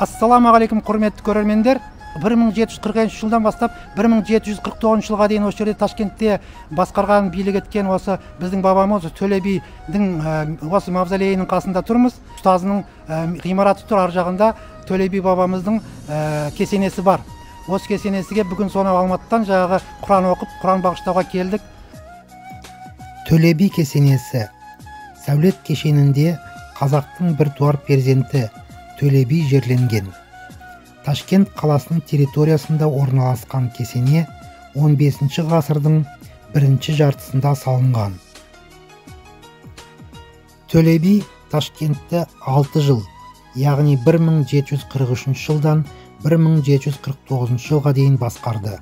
Ассаламағалейкум құрметті көрермендер. 1740 жылдан бастап 1749 жылға дейін осы жерде Ташкентте басқарған, билік еткен осы біздің бабамыз Төле бидің осы мавзолейінің қасында тұрмыз. Ұстазының ғимараты тұр, ар жағында Төле би бабамыздың кесенесі бар. Осы кесенесіге бүгін сонау Алматыдан жаңағы Құран оқып, Құран бағыштауға келдік. Төле би кесенесі сәулет кешенінде қазақтың бір туар перзенті Төле би жерленген. Ташкент қаласының территориясында орналасқан кесене 15 ғасырдың бірінші жартысында салынған. Төле би Ташкентті 6 жыл, яғни 1743 жылдан 1749 жылға дейін басқарды.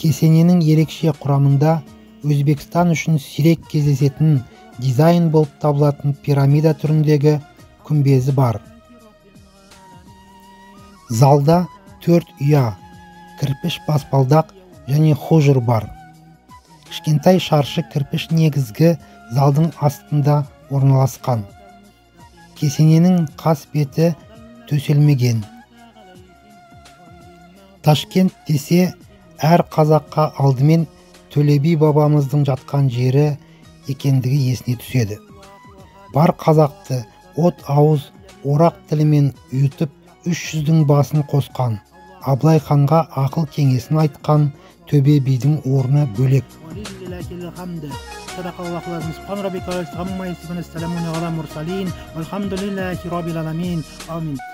Кесененің ерекше құрамында Өзбекстан үшін сирек кездесетін дизайн болып табылатын пирамида түріндегі күмбезі бар. Залда 4 ұя, кірпіш баспалдақ және хужур бар. Кішкентай шаршы кірпіш негізгі залдың астында орналасқан. Кесененің қас беті төселмеген. Ташкент десе, әр қазаққа алдымен Төле би бабамыздың жатқан жері екендігі есіне түседі. Бар қазақты от ауыз орақ тілімен ұйытып 300-дің басын қосқан, Абылай ханға ақыл кеңесін айтқан Төле бидің орны бөлек.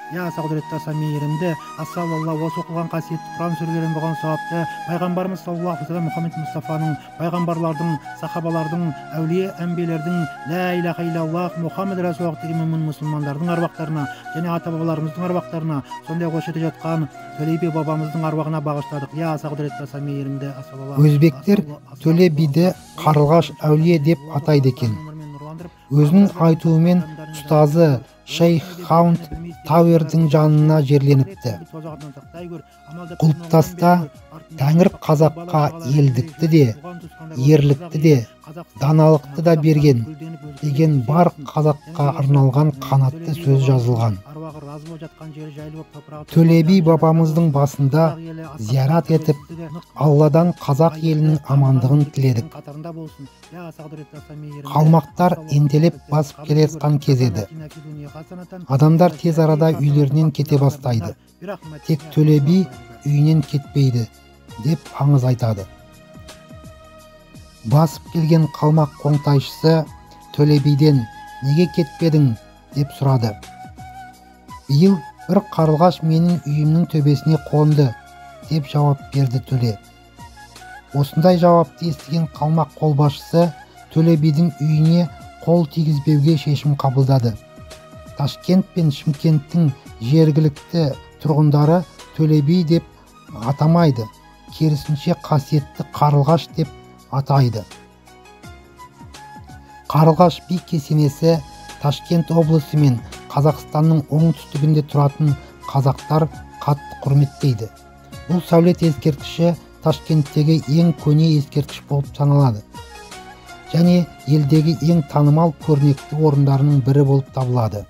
Я сағдыретті самейірімді, ассалалла, осы оқылған қасиетті Құран сүрелерін болған сауапты, пайғамбарымыз саллаллаху алейхи ва саллям Мұхаммед Мұстафаның, пайғамбарлардың, сахабалардың, әулие әмбелердің, лә илаха иллаллах, Мұхаммед Расулаллах деген мүмін мұсылмандардың арбақтарына, және ата-бабаларымыздың арбақтарына, сондай көшеде жатқан Төле би бабамыздың арбағына бағыштадық. Я сағдыретті самейірімді, ассалалла. Өзбектер Төле биді Қарлығаш әулие деп атайды екен. Өзінің айтуымен ұстазы Шейх Хаунд Тауэрдің жанына жерленіпті. Құлыптаста Тәңір қазаққа елдікті де, ерлікті де, даналықты да берген деген бар қазаққа арналған қанатты сөз жазылған. Төле би бабамыздың басында зиярат етіп, Алладан қазақ елінің амандығын тіледік. Қалмақтар ентелеп басып келе жатқан кез еді. Адамдар тез арада үйлерінен кете бастайды. Тек Төле би үйінен кетпейді деп аңыз айтады. Басып келген қалмақ қоңтайшысы Төле биден неге кетпедің деп сұрады. Биыл бір қарлығаш менің үйімнің төбесіне қонды деп жауап берді Төле. Осындай жауапты естіген қалмақ қолбасшысы Төле бидің үйіне қол тигізбеуге шешім қабылдады. Ташкент пен Шымкенттің жергілікті тұрғындары Төле би деп атамайды, керісінше қасиетті Қарлығаш деп атайды. Қарлығаш би кесенесі Ташкент облысы мен Қазақстанның оңтүстігінде тұратын қазақтар қатты құрметтейді. Бұл сәулет ескерткіші Ташкенттегі ең көне ескерткіш болып саналады және елдегі ең танымал көрнекті орындарының бірі болып табылады.